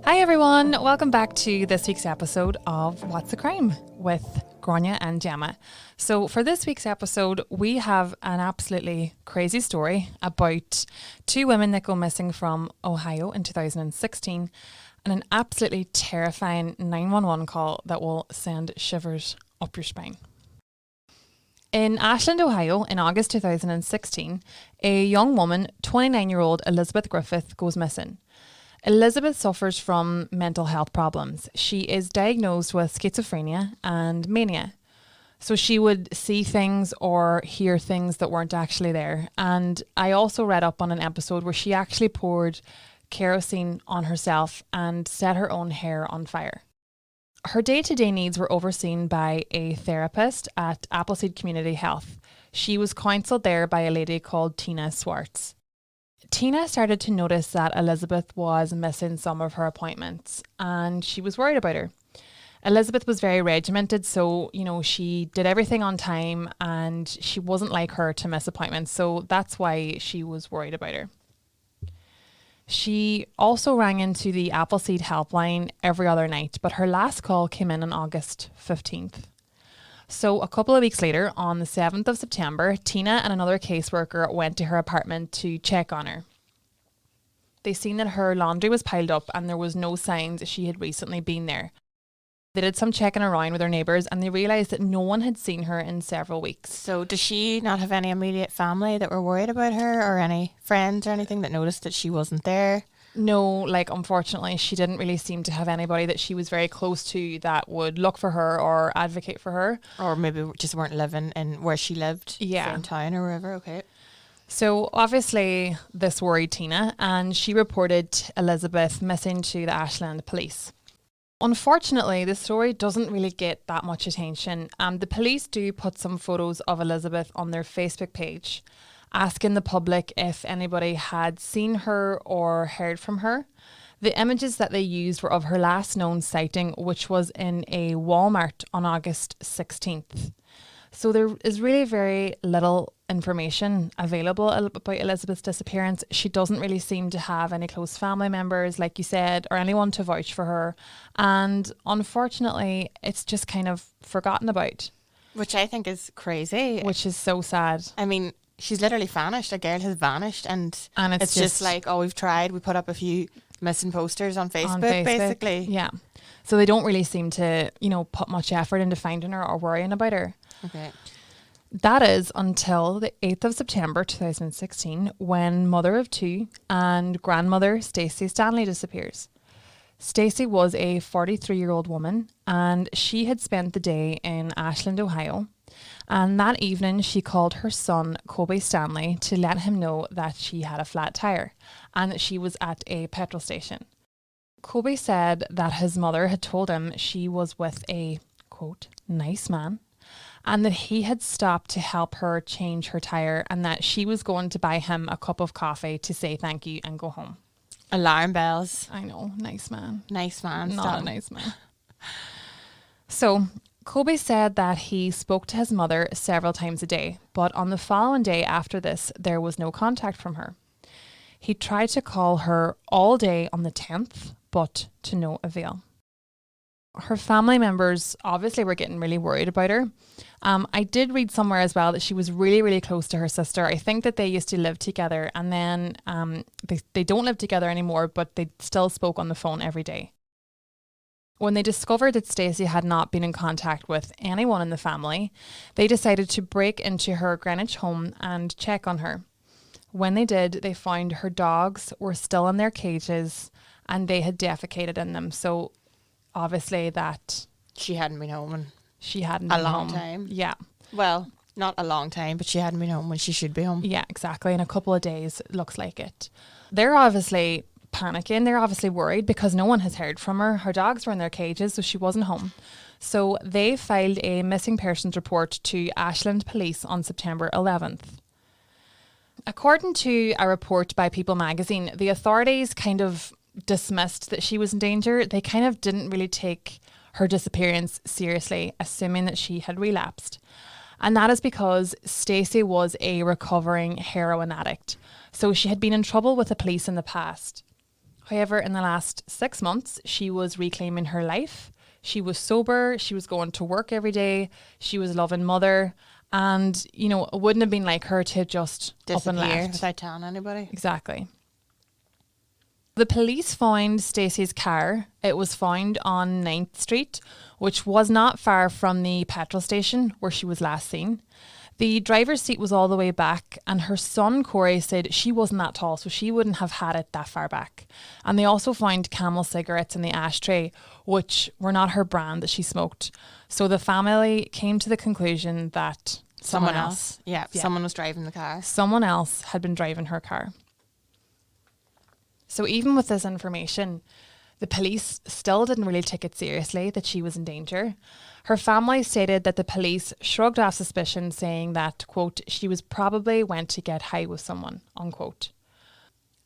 Hi everyone, welcome back to this week's episode of What's a Crime with Grania and Gemma. So for this week's episode, we have an absolutely crazy story about two women that go missing from Ohio in 2016 and an absolutely terrifying 911 call that will send shivers up your spine. In Ashland, Ohio, in August 2016, a young woman, 29-year-old Elizabeth Griffith, goes missing. Elizabeth suffers from mental health problems. She is diagnosed with schizophrenia and mania. So she would see things or hear things that weren't actually there. And I also read up on an episode where she actually poured kerosene on herself and set her own hair on fire. Her day-to-day needs were overseen by a therapist at Appleseed Community Health. She was counselled there by a lady called Tina Swartz. Tina started to notice that Elizabeth was missing some of her appointments and she was worried about her. Elizabeth was very regimented, so, she did everything on time and she wasn't like her to miss appointments, so that's why she was worried about her. She also rang into the Appleseed helpline every other night, but her last call came in on August 15th. So a couple of weeks later, on the 7th of September, Tina and another caseworker went to her apartment to check on her. They seen that her laundry was piled up and there was no signs she had recently been there. They did some checking around with her neighbours and they realised that no one had seen her in several weeks. So does she not have any immediate family that were worried about her, or any friends or anything that noticed that she wasn't there? No, unfortunately, she didn't really seem to have anybody that she was very close to that would look for her or advocate for her. Or maybe just weren't living in where she lived, same town or wherever, okay. So obviously this worried Tina and she reported Elizabeth missing to the Ashland police. Unfortunately, the story doesn't really get that much attention. The police do put some photos of Elizabeth on their Facebook page, asking the public if anybody had seen her or heard from her. The images that they used were of her last known sighting, which was in a Walmart on August 16th. So there is really very little information available about Elizabeth's disappearance. She doesn't really seem to have any close family members, like you said, or anyone to vouch for her. And unfortunately, it's just kind of forgotten about. Which I think is crazy. Which is so sad. I mean, she's literally vanished. A girl has vanished, and it's just like, we've tried. We put up a few missing posters on Facebook, basically. Yeah. So they don't really seem to, put much effort into finding her or worrying about her. Okay. That is until the 8th of September 2016, when mother of two and grandmother Stacey Stanley disappears. Stacey was a 43-year-old woman and she had spent the day in Ashland, Ohio. And that evening she called her son, Kobe Stanley, to let him know that she had a flat tire and that she was at a petrol station. Kobe said that his mother had told him she was with a, quote, nice man, and that he had stopped to help her change her tire and that she was going to buy him a cup of coffee to say thank you and go home. Alarm bells. I know, nice man. Nice man. Not a nice man. So Kobe said that he spoke to his mother several times a day, but on the following day after this, there was no contact from her. He tried to call her all day on the 10th, but to no avail. Her family members obviously were getting really worried about her. I did read somewhere as well that she was really, really close to her sister. I think that they used to live together and then they don't live together anymore, but they still spoke on the phone every day. When they discovered that Stacey had not been in contact with anyone in the family, they decided to break into her Greenwich home and check on her. When they did, they found her dogs were still in their cages and they had defecated in them. So obviously that she hadn't been home in a long time. Yeah. Well, not a long time, but she hadn't been home when she should be home. Yeah, exactly. In a couple of days, it looks like it. They're obviously panicking. They're obviously worried because no one has heard from her. Her dogs were in their cages, so she wasn't home. So they filed a missing persons report to Ashland Police on September 11th. According to a report by People magazine, the authorities kind of dismissed that she was in danger. They kind of didn't really take her disappearance seriously, assuming that she had relapsed. And that is because Stacey was a recovering heroin addict. So she had been in trouble with the police in the past. However, in the last 6 months, she was reclaiming her life. She was sober. She was going to work every day. She was a loving mother. And, you know, it wouldn't have been like her to just disappear up and left without telling anybody. Exactly. The police found Stacey's car. It was found on 9th Street, which was not far from the petrol station where she was last seen. The driver's seat was all the way back, and her son Corey said she wasn't that tall, so she wouldn't have had it that far back. And they also found Camel cigarettes in the ashtray, which were not her brand that she smoked. So the family came to the conclusion that someone else. Yeah, someone was driving the car. Someone else had been driving her car. So even with this information, the police still didn't really take it seriously that she was in danger. Her family stated that the police shrugged off suspicion, saying that, quote, she was probably went to get high with someone, unquote.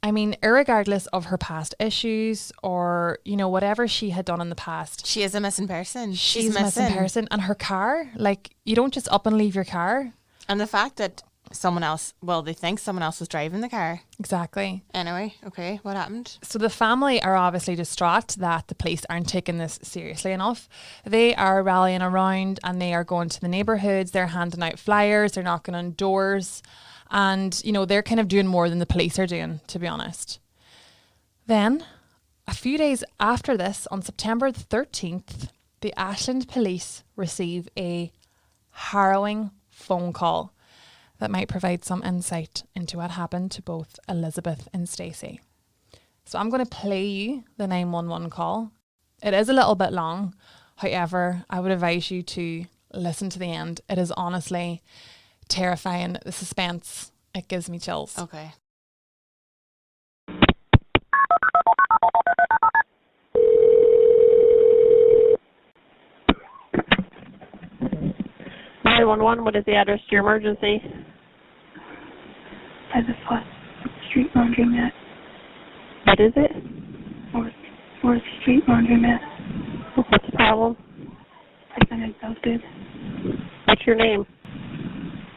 I mean, irregardless of her past issues or, you know, whatever she had done in the past. She is a missing person. She's a missing person. And her car, like, you don't just up and leave your car. And the fact that someone else, well, they think someone else was driving the car. Exactly. Anyway, okay, what happened? So the family are obviously distraught that the police aren't taking this seriously enough. They are rallying around and they are going to the neighbourhoods, they're handing out flyers, they're knocking on doors, and, you know, they're kind of doing more than the police are doing, to be honest. Then, a few days after this, on September the 13th, the Ashland police receive a harrowing phone call that might provide some insight into what happened to both Elizabeth and Stacey. So I'm going to play you the 911 call. It is a little bit long. However, I would advise you to listen to the end. It is honestly terrifying. The suspense, it gives me chills. Okay. What is the address to your emergency? By the Fourth Street Laundromat. What is it? Fourth Street Laundromat. What's the problem? I've been abducted. What's your name?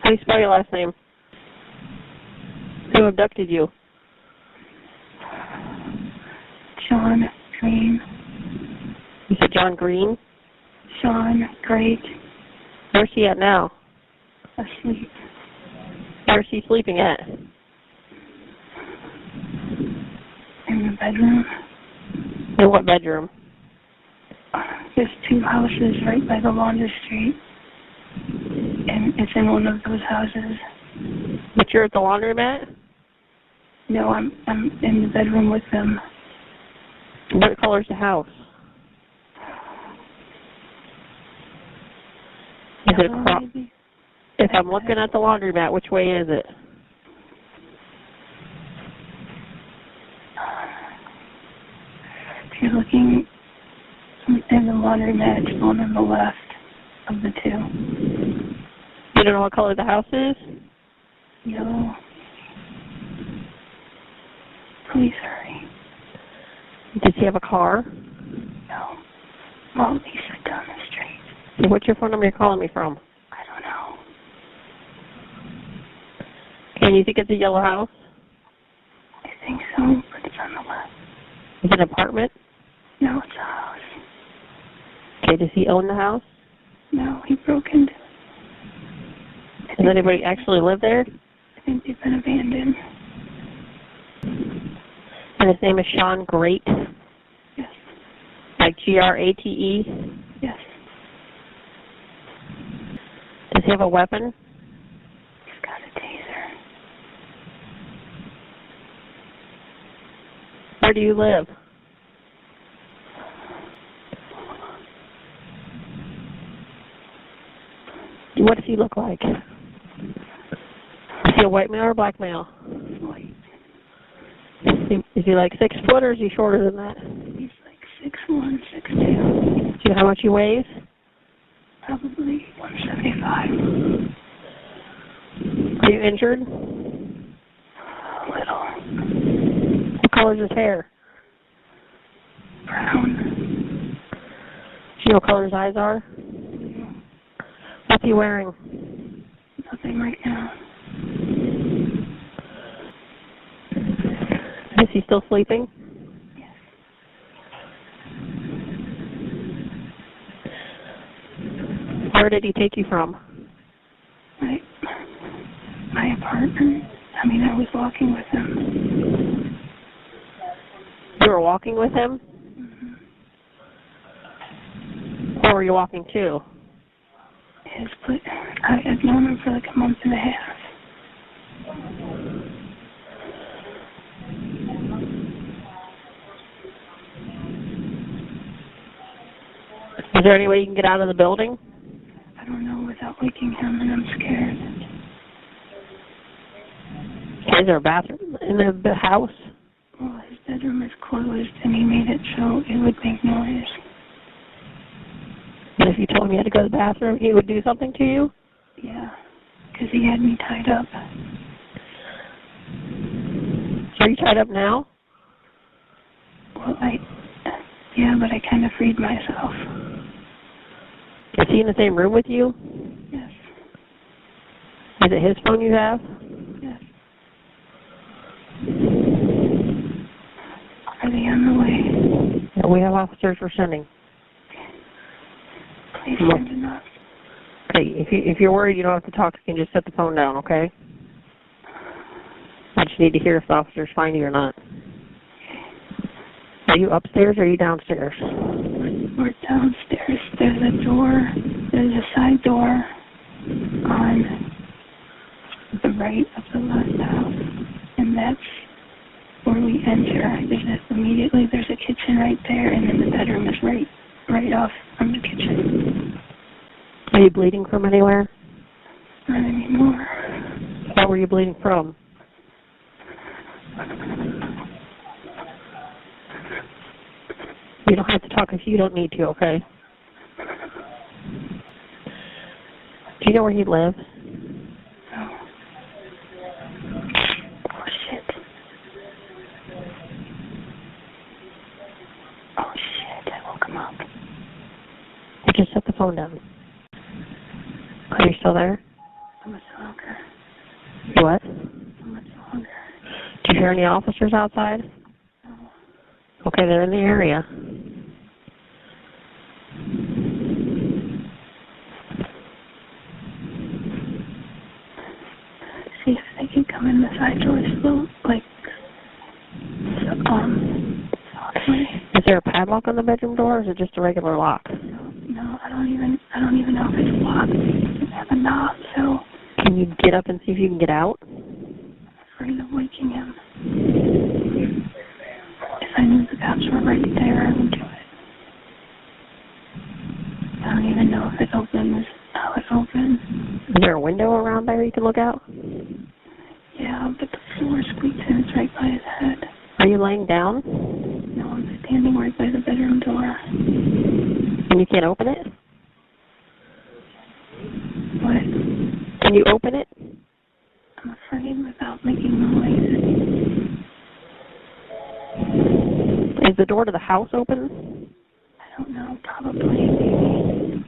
How do you spell your last name? Who abducted you? Sean Green. You said John Green? Sean Great. Where's he at now? Asleep. Where's he sleeping at? In the bedroom. In what bedroom? There's two houses right by the laundry street. And it's in one of those houses. But you're at the laundromat? No, I'm in the bedroom with them. What color's the house? Is it Maybe. If I'm looking at the laundromat, which way is it? If you're looking in the laundromat, it's one on the left of the two. You don't know what color the house is? Yellow. Please hurry. Does he have a car? No. Well, Lisa down the street. So what's your phone number you're calling me from? I don't know. And you think it's a yellow house? I think so, but it's on the left. Is it an apartment? No, it's a house. Okay, does he own the house? No, he broke into it. Does anybody actually live there? I think they've been abandoned. And his name is Sean Great? Yes. Like Grate? Yes. Does he have a weapon? He's got a taser. Where do you live? What does he look like? Is he a white male or a black male? White. Is he like 6 foot or is he shorter than that? He's like 6'1", 6'2". Do you know how much he weighs? Probably 175. Are you injured? A little. What color is his hair? Brown. Do you know what color his eyes are? What's he wearing? Nothing right now. Is he still sleeping? Yes. Where did he take you from? My apartment. I mean, I was walking with him. You were walking with him? Mm-hmm. Where were you walking to? I've known him for like a month and a half. Is there any way you can get out of the building? I don't know without waking him, and I'm scared. Is there a bathroom in the house? Well, his bedroom is closed, and he made it so it would make noise. And if you told him you had to go to the bathroom, he would do something to you? Yeah, because he had me tied up. So are you tied up now? Well, yeah, but I kind of freed myself. Is he in the same room with you? Yes. Is it his phone you have? Yes. Are they on the way? Yeah, we have officers we're sending. Please send enough. Okay, if you're worried you don't have to talk, you can just set the phone down, okay? I just need to hear if the officers find you or not. Are you upstairs or are you downstairs? We're downstairs. There's a door. There's a side door on the right of the left house, and that's where we enter. Immediately there's a kitchen right there, and then the bedroom is right off from the kitchen. Are you bleeding from anywhere? Not anymore. Where were you bleeding from? You don't have to talk if you don't need to, okay? Do you know where he lives? No. Oh, shit. Oh, shit. I woke him up. You just set the phone down. Are you still there? How much longer? You what? How much longer? Do you hear any officers outside? No. Okay, they're in the area. See if they can come in the side door slow, softly. Is there a padlock on the bedroom door, or is it just a regular lock? No, I don't even know if it's locked. It doesn't have a knob, so. Can you get up and see if you can get out? I'm afraid of waking him. If I knew the cops were right there, I would do it. I don't even know if it opens, how it opens. Is there a window around there you can look out? Yeah, but the floor squeaks and it's right by his head. Are you laying down? No, I'm standing right by the bedroom door. And you can't open it? What? Can you open it? I'm afraid without making noise. Is the door to the house open? I don't know, probably, maybe.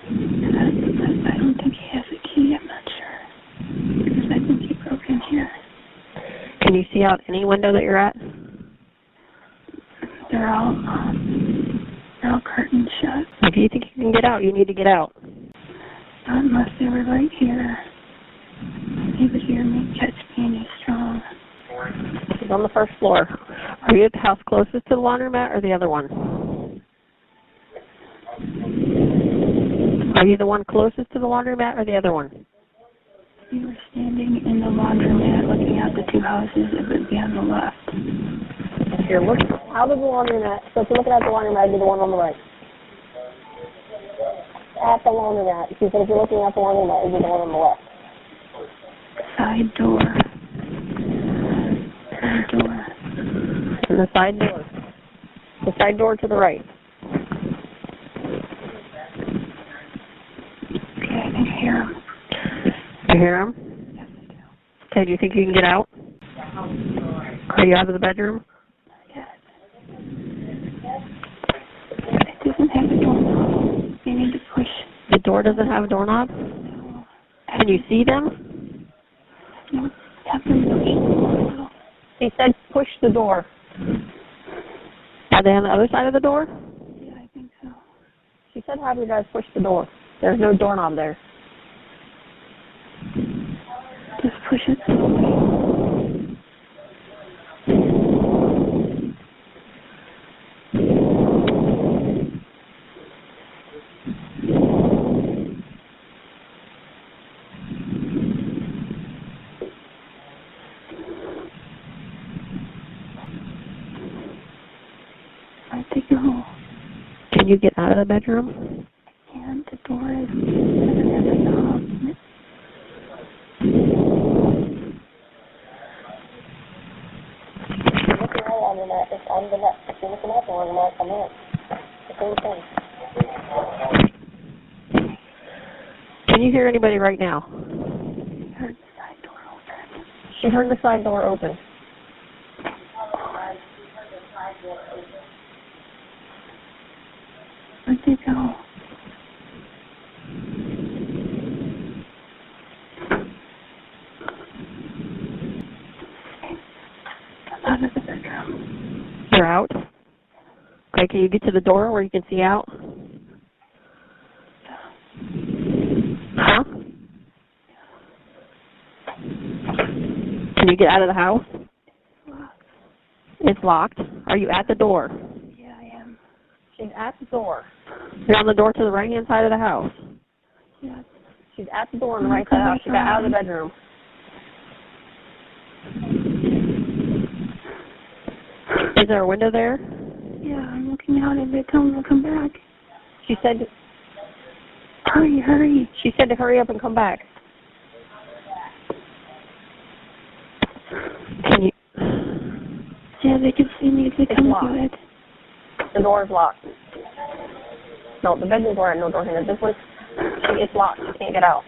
I don't think he has a key, I'm not sure. Because I think he broke in here. Can you see out any window that you're at? They're all curtains shut. If you think you can get out, you need to get out. Not unless they were right here. He would hear me, catch me, and he's strong. He's on the first floor. Are you at the house closest to the laundromat or the other one? Are you the one closest to the laundromat or the other one? We were standing in the laundromat looking at the two houses. It would be on the left. Here, look out of the laundromat. So if you're looking at the laundromat, it'd be the one on the right. At the laundromat. She said if you're looking at the laundromat, it'd be the one on the left. Side door. Side door. And the side door. The side door to the right. Okay, I can hear him. You hear him? Yes, I do. Okay, do you think you can get out? Are you out of the bedroom? Yes. It doesn't have a doorknob. You need to push. The door doesn't have a doorknob? No. Can you see them? No, have them push the door a little. He said push the door. Are they on the other side of the door? Yeah, I think so. She said have you guys push the door. There's no doorknob there. Just push it slowly. Where'd they go? Can you get out of the bedroom? And the door is at the knob. It's on the net. If you're looking at the one, come in. The same thing. Can you hear anybody right now? I heard the side door open. She heard the side door open. Where'd they go? I'm out of the bedroom. You're out? Okay, can you get to the door where you can see out? Huh? Can you get out of the house? Locked. It's locked. Are you at the door? Yeah, I am. She's at the door. You're on the door to the right-hand side of the house. Yeah. She's at the door on the right side of the house. She got out of the bedroom. Is there a window there? Yeah, I'm looking out. If they come, they'll come back. She said, Hurry, hurry. she said to hurry up and come back. Can you? Yeah, they can see me if they come locked. to it. The door is locked. No, the bedroom door had no door handle. This one, it's locked. You can't get out.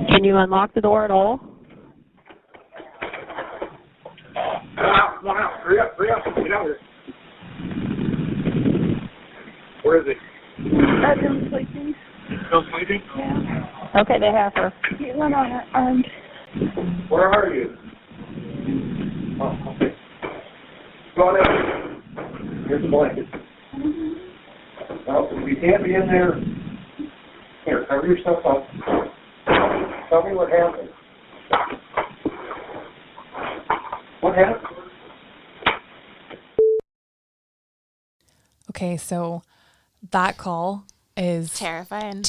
Can you unlock the door at all? Come on out. Hurry up. Get out here. Where is he? Bedroom sleeping. Still sleeping? Yeah. Okay, they have her. He went on her arms. Where are you? Oh, okay. Go on in. Here's the blanket. Well, if you can't be in there, here, cover your stuff up. Tell me what happened. What happened? Okay, so that call is Terrifying.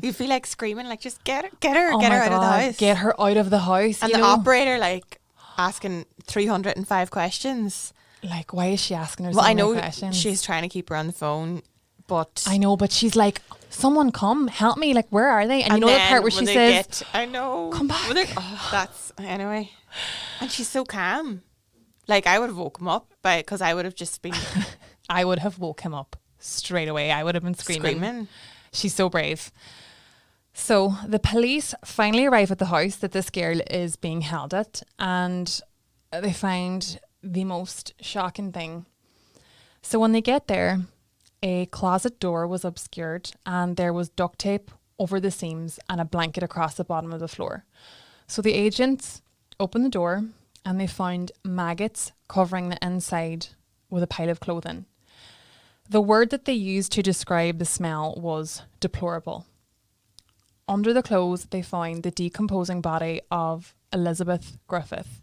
You feel like screaming, like just get her Oh out my of the God, house. get her out of the house. And you the know? operator like asking 305 questions. Like, why is she asking her Well, so I many know questions? she's trying to keep her on the phone, but I know, but she's like, someone come, help me. Like, where are they? And you know the then part where when she they says, I know. come back. That's anyway. And she's so calm. Like I would have woke him up because I would have just been I would have woke him up straight away. I would have been screaming. She's so brave. So the police finally arrive at the house that this girl is being held at, and they find the most shocking thing. So when they get there, a closet door was obscured and there was duct tape over the seams and a blanket across the bottom of the floor. So the agents opened the door and they found maggots covering the inside with a pile of clothing. The word that they used to describe the smell was deplorable. Under the clothes, they found the decomposing body of Elizabeth Griffith.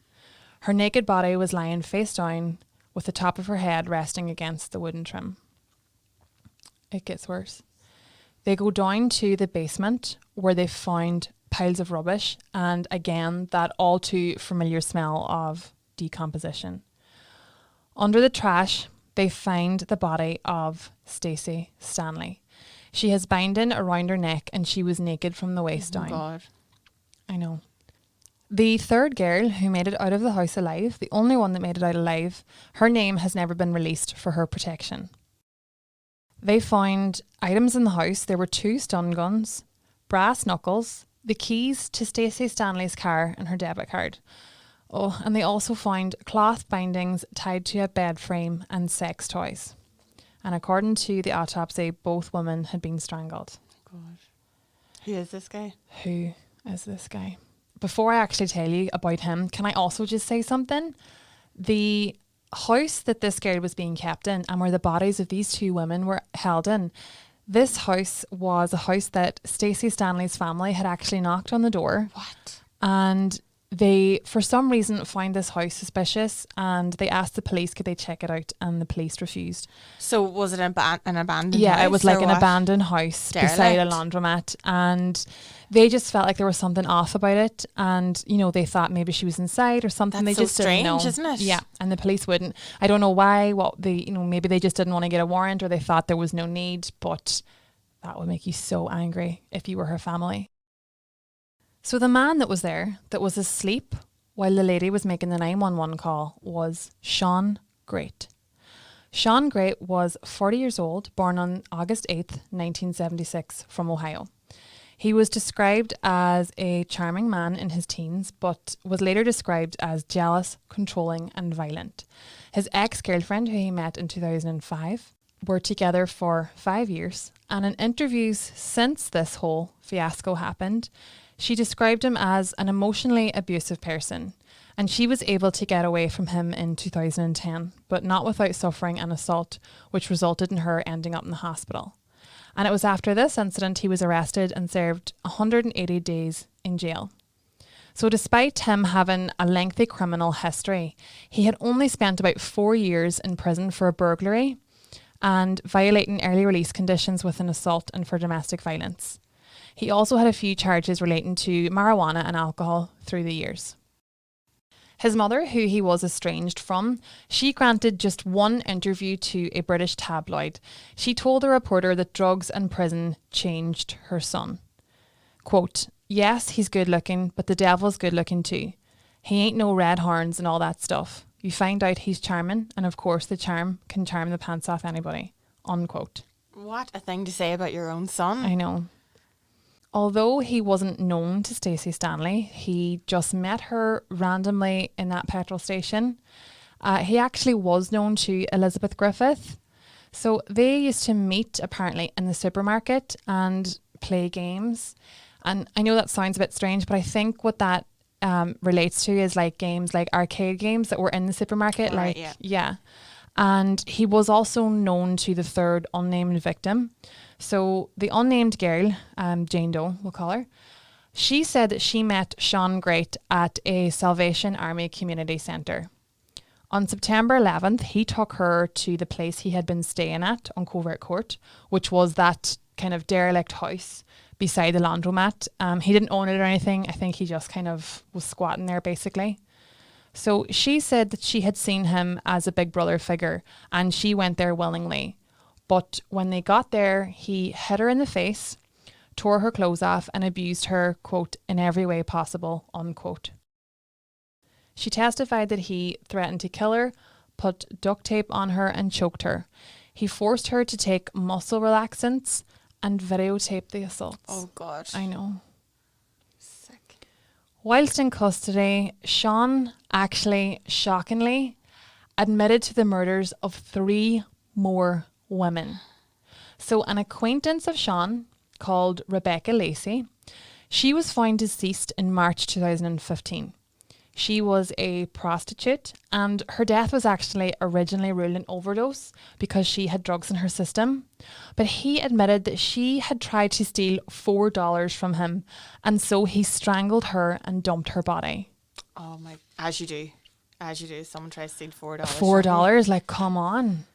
Her naked body was lying face down with the top of her head resting against the wooden trim. It gets worse. They go down to the basement where they found piles of rubbish and again that all too familiar smell of decomposition. Under the trash, they find the body of Stacey Stanley. She has binding around her neck and she was naked from the waist down. God. I know. The third girl who made it out of the house alive, the only one that made it out alive, her name has never been released for her protection. They found items in the house. There were 2 stun guns, brass knuckles, the keys to Stacey Stanley's car and her debit card. Oh, and they also found cloth bindings tied to a bed frame and sex toys. And according to the autopsy, both women had been strangled. God. Who is this guy? Who is this guy? Before I actually tell you about him, can I also just say something? The house that this girl was being kept in and where the bodies of these two women were held in, this house was a house that Stacey Stanley's family had actually knocked on the door. What? And they, for some reason, found this house suspicious, and they asked the police could they check it out, and the police refused. So was it an abandoned house? Yeah, it was like an abandoned house beside a laundromat, and they just felt like there was something off about it, and you know, they thought maybe she was inside or something. That's they so just didn't know. strange, isn't it? Yeah, and the police wouldn't. I don't know why. What they, you know, maybe they just didn't want to get a warrant, or they thought there was no need. But that would make you so angry if you were her family. So the man that was there, that was asleep while the lady was making the 911 call, was Sean Great. Sean Great was 40 years old, born on August 8th, 1976, from Ohio. He was described as a charming man in his teens, but was later described as jealous, controlling and violent. His ex-girlfriend, who he met in 2005, were together for 5 years, and in interviews since this whole fiasco happened, she described him as an emotionally abusive person, and she was able to get away from him in 2010, but not without suffering an assault, which resulted in her ending up in the hospital. And it was after this incident he was arrested and served 180 days in jail. So despite him having a lengthy criminal history, he had only spent about 4 years in prison for a burglary and violating early release conditions with an assault and for domestic violence. He also had a few charges relating to marijuana and alcohol through the years. His mother, who he was estranged from, she granted just one interview to a British tabloid. She told a reporter that drugs and prison changed her son. Quote, "Yes, he's good looking, but the devil's good looking too. He ain't no red horns and all that stuff. You find out he's charming, and of course the charm can charm the pants off anybody." Unquote. What a thing to say about your own son. I know. Although he wasn't known to Stacey Stanley, he just met her randomly in that petrol station. He actually was known to Elizabeth Griffith. So they used to meet apparently in the supermarket and play games. And I know that sounds a bit strange, but I think what that relates to is like games, like arcade games that were in the supermarket. Right, like, yeah. And he was also known to the third unnamed victim. So the unnamed girl, Jane Doe, we'll call her, she said that she met Sean Great at a Salvation Army community centre. On September 11th, he took her to the place he had been staying at on Covert Court, which was that kind of derelict house beside the laundromat. He didn't own it or anything. I think he just kind of was squatting there basically. So she said that she had seen him as a big brother figure and she went there willingly. But when they got there, he hit her in the face, tore her clothes off and abused her, quote, in every way possible, unquote. She testified that he threatened to kill her, put duct tape on her and choked her. He forced her to take muscle relaxants and videotaped the assaults. Oh, God. I know. Sick. Whilst in custody, Sean actually, shockingly, admitted to the murders of 3 more women. So an acquaintance of Sean called Rebecca Lacey, she was found deceased in March 2015. She was a prostitute and her death was actually originally ruled an overdose because she had drugs in her system. But he admitted that she had tried to steal $4 from him and so he strangled her and dumped her body. Oh my, as you do. Someone tries to steal $4. $4, like come on.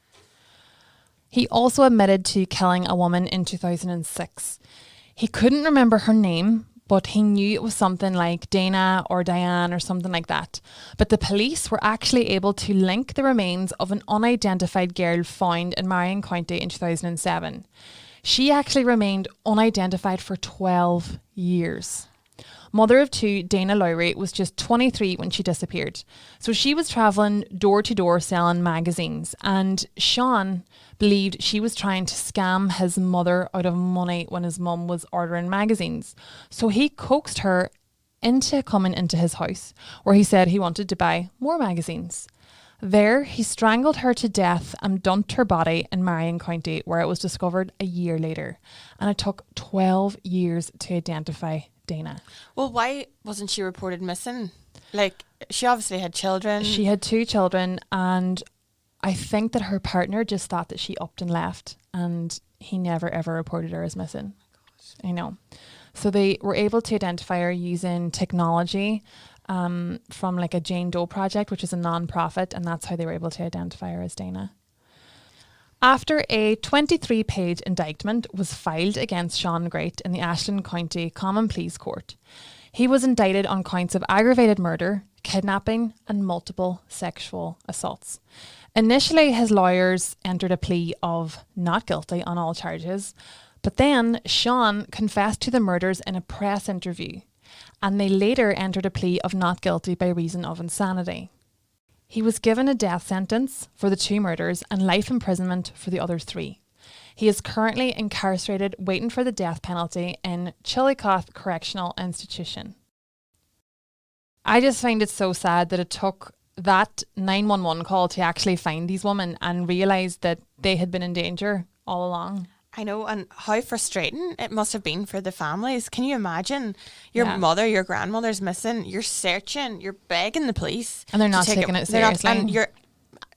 He also admitted to killing a woman in 2006. He couldn't remember her name, but he knew it was something like Dana or Diane or something like that. But the police were actually able to link the remains of an unidentified girl found in Marion County in 2007. She actually remained unidentified for 12 years. Mother of 2, Dana Lowry, was just 23 when she disappeared. So she was travelling door to door selling magazines and Sean believed she was trying to scam his mother out of money when his mum was ordering magazines. So he coaxed her into coming into his house where he said he wanted to buy more magazines. There, he strangled her to death and dumped her body in Marion County where it was discovered a year later. And it took 12 years to identify Dana. Well, why wasn't she reported missing? Like, she obviously had children. She had 2 children, and I think that her partner just thought that she upped and left, and he never ever reported her as missing. I know. So they were able to identify her using technology from like a Jane Doe project, which is a non-profit, and that's how they were able to identify her as Dana. After a 23-page indictment was filed against Sean Great in the Ashland County Common Pleas Court, he was indicted on counts of aggravated murder, kidnapping, and multiple sexual assaults. Initially, his lawyers entered a plea of not guilty on all charges, but then Sean confessed to the murders in a press interview, and they later entered a plea of not guilty by reason of insanity. He was given a death sentence for the 2 murders and life imprisonment for the other 3. He is currently incarcerated waiting for the death penalty in Chillicothe Correctional Institution. I just find it so sad that it took that 911 call to actually find these women and realise that they had been in danger all along. I know, and how frustrating it must have been for the families. Can you imagine your mother, your grandmother's missing, you're searching, you're begging the police. And they're not taking it seriously. And you're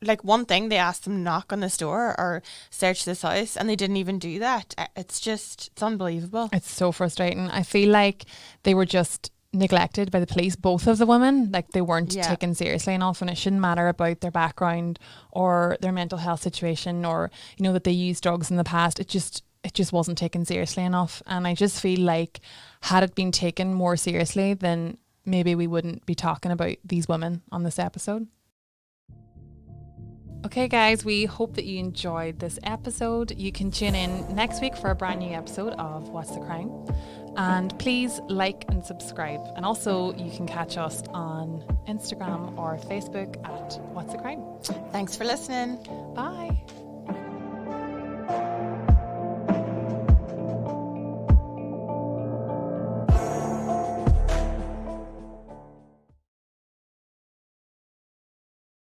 like, one thing, they asked them to knock on this door or search this house, and they didn't even do that. It's unbelievable. It's so frustrating. I feel like they were just neglected by the police, both of the women. Like, they weren't taken seriously enough, and it shouldn't matter about their background or their mental health situation, or, you know, that they used drugs in the past. It just wasn't taken seriously enough. And I just feel like, had it been taken more seriously, then maybe we wouldn't be talking about these women on this episode. Okay guys, we hope that you enjoyed this episode. You can tune in next week for a brand new episode of What's the Crime. And please like and subscribe. And also you can catch us on Instagram or Facebook at What's the Crime. Thanks for listening. Bye.